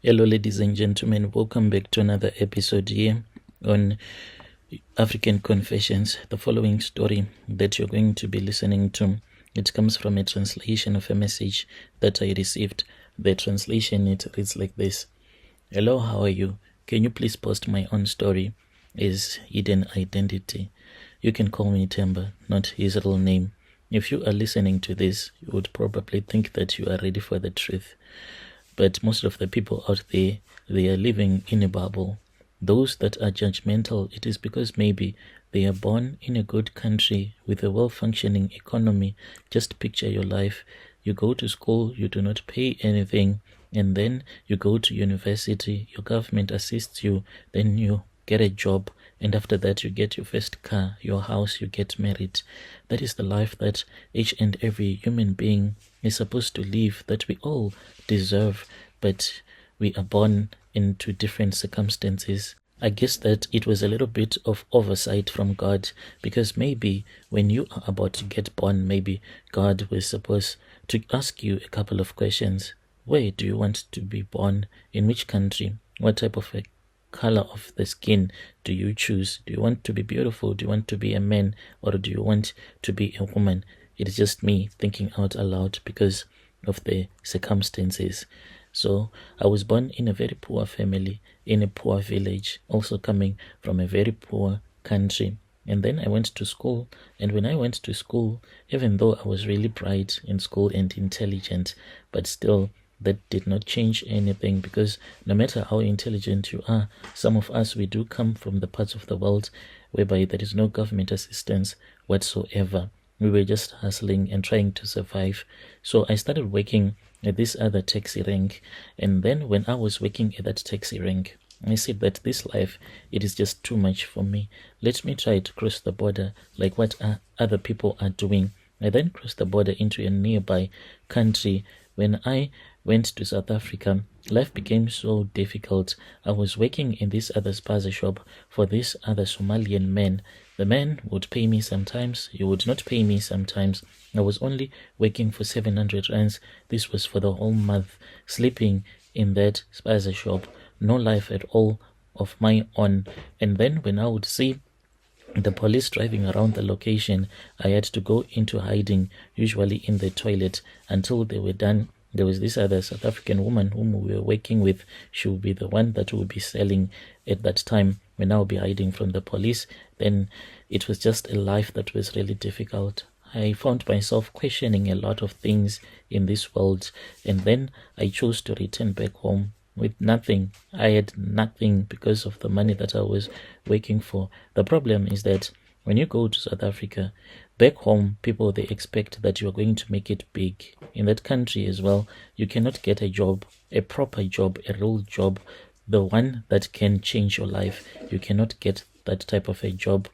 Hello, ladies and gentlemen. Welcome back to another episode here on African Confessions. The following story that you're going to be listening to, it comes from a translation of a message that I received. The translation, it reads like this. Hello, how are you? Can you please post my own story? Is hidden identity. You can call me Temba, not his real name. If you are listening to this, you would probably think that you are ready for the truth. But most of the people out there, they are living in a bubble. Those that are judgmental, it is because maybe they are born in a good country with a well-functioning economy. Just picture your life. You go to school, you do not pay anything, and then you go to university, your government assists you, then you get a job, and after that you get your first car, your house, you get married. That is the life that each and every human being is supposed to live, that we all deserve, but we are born into different circumstances. I guess that it was a little bit of oversight from God, because maybe when you are about to get born, maybe God was supposed to ask you a couple of questions. Where do you want to be born? In which country? What type of a color of the skin do you choose? Do you want to be beautiful? Do you want to be a man? Or do you want to be a woman? It is just me thinking out aloud because of the circumstances. So I was born in a very poor family, in a poor village, also coming from a very poor country. And then I went to school, and when I went to school, even though I was really bright in school and intelligent, but still that did not change anything, because no matter how intelligent you are, some of us, we do come from the parts of the world whereby there is no government assistance whatsoever. We were just hustling and trying to survive. So I started working at this other taxi rank, and then when I was working at that taxi rank, I said that this life, it is just too much for me. Let me try to cross the border like what other people are doing. I then crossed the border into a nearby country. When I went to South Africa, life became so difficult. I was working in this other spaza shop for this other Somalian man. The man would pay me sometimes, he would not pay me sometimes. I was only working for 700 rands. This was for the whole month, sleeping in that spaza shop, no life at all of my own. And then when I would see the police driving around the location, I had to go into hiding, usually in the toilet, until they were done. There was this other South African woman whom we were working with. She would be the one that would be selling at that time when I would be hiding from the police. Then it was just a life that was really difficult. I found myself questioning a lot of things in this world, and then I chose to return back home with nothing. I had nothing because of the money that I was working for. The problem is that when you go to South Africa, back home, people, they expect that you are going to make it big. In that country as well, you cannot get a job, a proper job, a real job, the one that can change your life. You cannot get that type of a job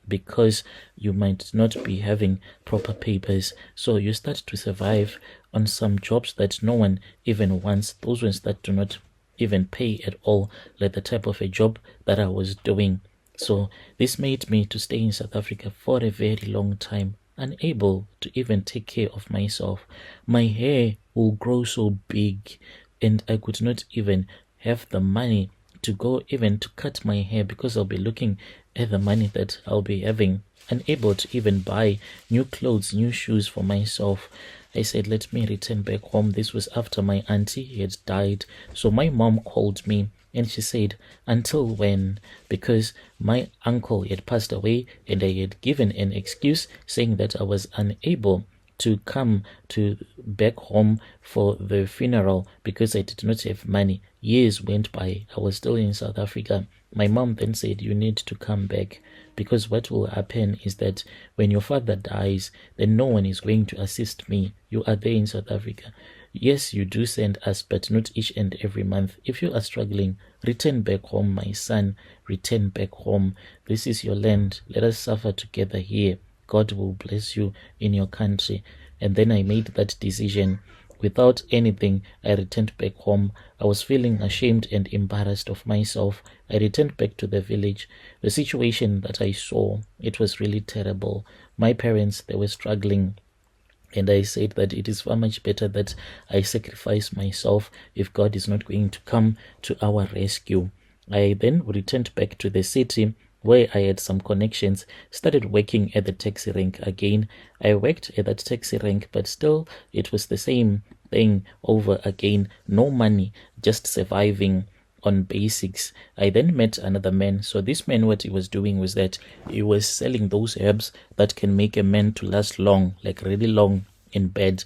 because you might not be having proper papers. So you start to survive on some jobs that no one even wants, those ones that do not even pay at all, like the type of a job that I was doing. So this made me to stay in South Africa for a very long time, unable to even take care of myself. My hair will grow so big, and I could not even have the money to go even to cut my hair, because I'll be looking at the money that I'll be having, unable to even buy new clothes, new shoes for myself. I said, let me return back home. This was after my auntie had died. So my mom called me and she said, until when? Because my uncle had passed away, and I had given an excuse saying that I was unable to come to back home for the funeral because I did not have money. Years went by. I was still in South Africa. My mom then said, you need to come back, because what will happen is that when your father dies, then no one is going to assist me. You are there in South Africa. Yes, you do send us, but not each and every month. If you are struggling, return back home, my son. Return back home. This is your land. Let us suffer together here. God will bless you in your country. And then I made that decision. Without anything, I returned back home. I was feeling ashamed and embarrassed of myself. I returned back to the village. The situation that I saw, it was really terrible. My parents, they were struggling. And I said that it is far much better that I sacrifice myself if God is not going to come to our rescue. I then returned back to the city where I had some connections, started working at the taxi rank again. I worked at that taxi rank, but still it was the same thing over again. No money, just surviving on basics. I then met another man. So this man, what he was doing was that he was selling those herbs that can make a man to last long, like really long in bed.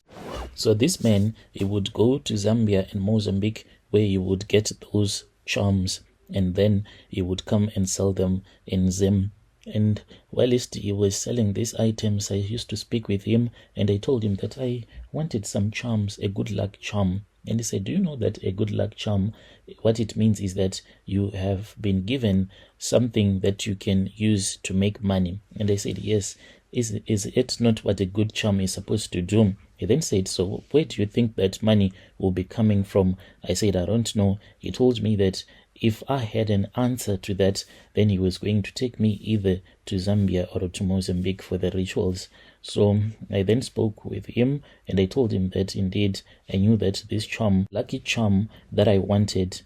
So this man, he would go to Zambia and Mozambique where he would get those charms, and then he would come and sell them in Zim. And whilst he was selling these items, I used to speak with him, and I told him that I wanted some charms, a good luck charm. And he said, do you know that a good luck charm, what it means is that you have been given something that you can use to make money? And I said, yes. Is it not what a good charm is supposed to do? He then said, so where do you think that money will be coming from? I said, I don't know. He told me that if I had an answer to that, then he was going to take me either to Zambia or to Mozambique for the rituals. So I then spoke with him, and I told him that indeed I knew that this charm, lucky charm that I wanted,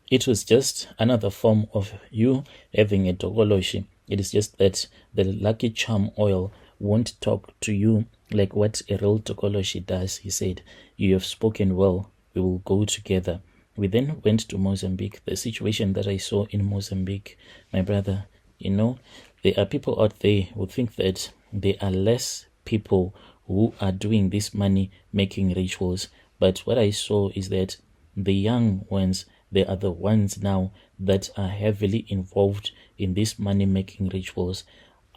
it was just another form of you having a tokoloshi. It is just that the lucky charm oil won't talk to you like what a real tokoloshi does. He said, you have spoken well. We will go together. We then went to Mozambique. The situation that I saw in Mozambique, my brother, there are people out there who think that there are less people who are doing this money making rituals. But what I saw is that the young ones, they are the ones now that are heavily involved in these money making rituals.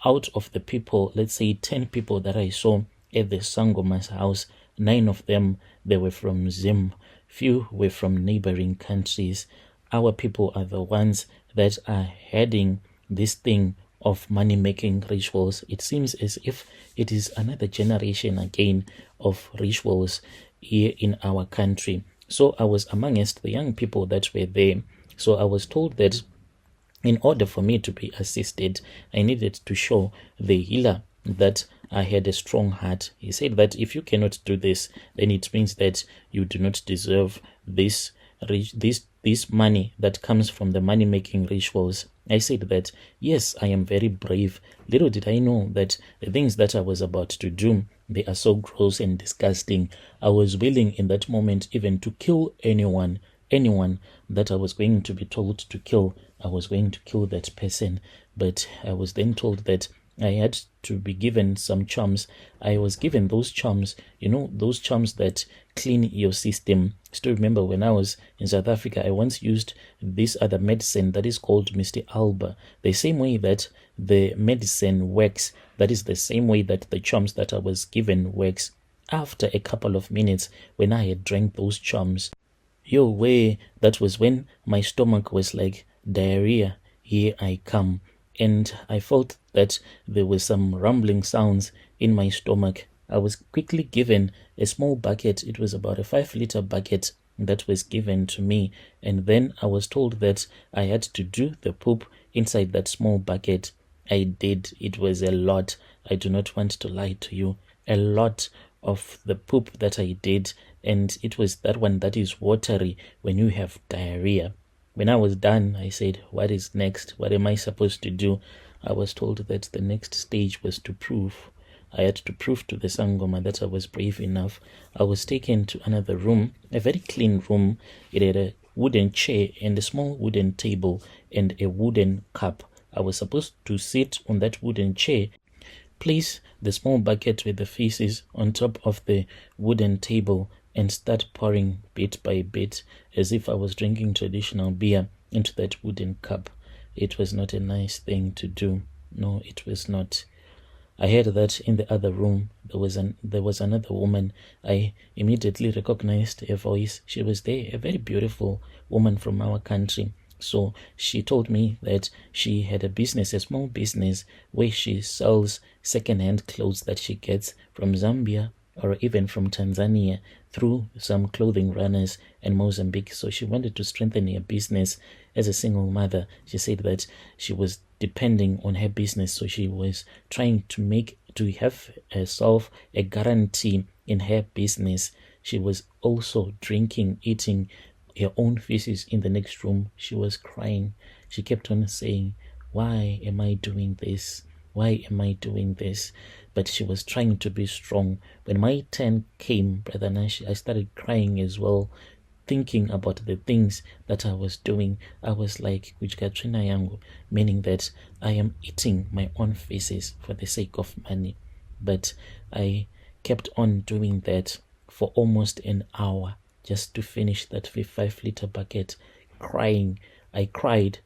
Out of the people, let's say 10 people that I saw at the Sangoma's house, 9 of them, they were from Zim. Few were from neighboring countries. Our people are the ones that are heading this thing of money making rituals. It seems as if it is another generation again of rituals here in our country. So I was amongst the young people that were there. So I was told that in order for me to be assisted, I needed to show the healer that I had a strong heart. He said that if you cannot do this, then it means that you do not deserve this money that comes from the money-making rituals. I said that, yes, I am very brave. Little did I know that the things that I was about to do, they are so gross and disgusting. I was willing in that moment even to kill anyone that I was going to be told to kill. I was going to kill that person. But I was then told that I had to be given some charms. I was given those charms, those charms that clean your system. Still remember when I was in South Africa, I once used this other medicine that is called Mr. Alba. The same way that the medicine works, that is the same way that the charms that I was given works. After a couple of minutes, when I had drank those charms, that was when my stomach was like, diarrhea, here I come. And I felt that there were some rumbling sounds in my stomach. I was quickly given a small bucket. It was about a 5-liter bucket that was given to me. And then I was told that I had to do the poop inside that small bucket. I did. It was a lot. I do not want to lie to you. A lot of the poop that I did. And it was that one that is watery when you have diarrhea. When I was done, I said, what is next? What am I supposed to do? I was told that the next stage was to prove. I had to prove to the Sangoma that I was brave enough. I was taken to another room, a very clean room. It had a wooden chair and a small wooden table and a wooden cup. I was supposed to sit on that wooden chair, place the small bucket with the feces on top of the wooden table, and start pouring bit by bit as if I was drinking traditional beer into that wooden cup. It was not a nice thing to do. No, it was not. I heard that in the other room there was another woman. I immediately recognized her voice. She was there, a very beautiful woman from our country. So she told me that she had a small business where she sells second-hand clothes that she gets from Zambia or even from Tanzania through some clothing runners in Mozambique. So she wanted to strengthen her business as a single mother. She said that she was depending on her business, so she was trying to make to have herself a guarantee in her business. She was also drinking, eating her own feces in the next room. She was crying. She kept on saying, why am I doing this? Why am I doing this? But she was trying to be strong. When my turn came, Brother Nash, I started crying as well, thinking about the things that I was doing. I was like, Katrina yangu, meaning that I am eating my own feces for the sake of money. But I kept on doing that for almost an hour just to finish that 5-liter bucket, crying. I cried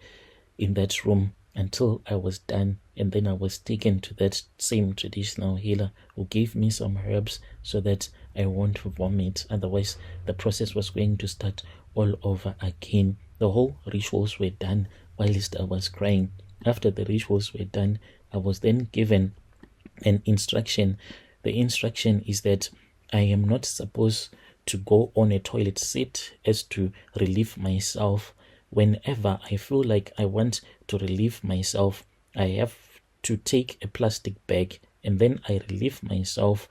in that room until I was done, and then I was taken to that same traditional healer who gave me some herbs so that I won't vomit. Otherwise, the process was going to start all over again. The whole rituals were done whilst I was crying. After the rituals were done, I was then given an instruction. The instruction is that I am not supposed to go on a toilet seat as to relieve myself. Whenever I feel like I want to relieve myself, I have to take a plastic bag and then I relieve myself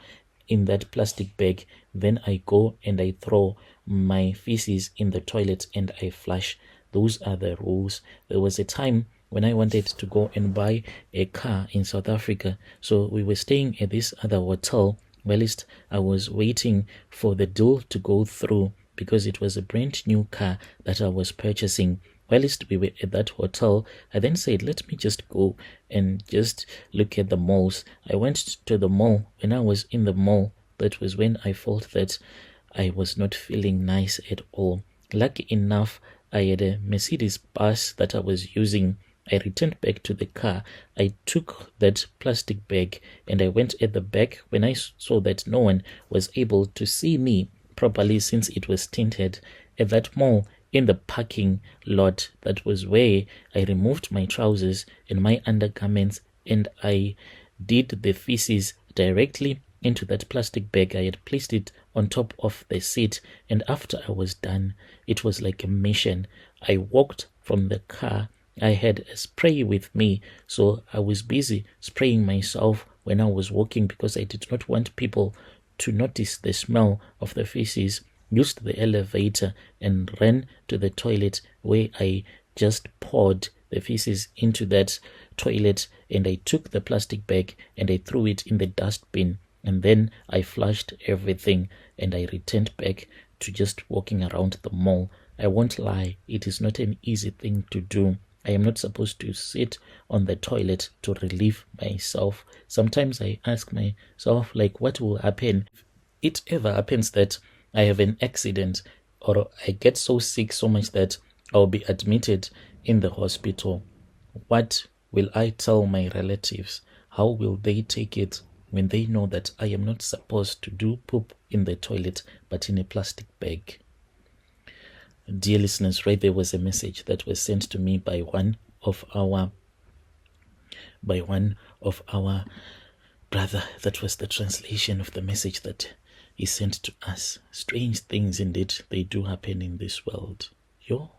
in that plastic bag. Then I go and I throw my feces in the toilet and I flush. Those are the rules. There was a time when I wanted to go and buy a car in South Africa. So we were staying at this other hotel. Whilst I was waiting for the deal to go through, because it was a brand new car that I was purchasing. Whilst we were at that hotel, I then said, let me just go and just look at the malls. I went to the mall. When I was in the mall, that was when I felt that I was not feeling nice at all. Lucky enough, I had a Mercedes bus that I was using. I returned back to the car. I took that plastic bag and I went at the back. When I saw that no one was able to see me properly since it was tinted, at that mall in the parking lot, that was where I removed my trousers and my undergarments and I did the feces directly into that plastic bag. I had placed it on top of the seat, and after I was done, it was like a mission. I walked from the car. I had a spray with me, so I was busy spraying myself when I was walking because I did not want people to notice the smell of the feces. Used the elevator and ran to the toilet where I just poured the feces into that toilet, and I took the plastic bag and I threw it in the dustbin, and then I flushed everything and I returned back to just walking around the mall. I won't lie, it is not an easy thing to do. I am not supposed to sit on the toilet to relieve myself. Sometimes I ask myself, like, what will happen if it ever happens that I have an accident or I get so sick so much that I'll be admitted in the hospital? What will I tell my relatives? How will they take it when they know that I am not supposed to do poop in the toilet but in a plastic bag? Dear listeners, right there was a message that was sent to me by one of our brother. That was the translation of the message that he sent to us. Strange things indeed, they do happen in this world. Yo.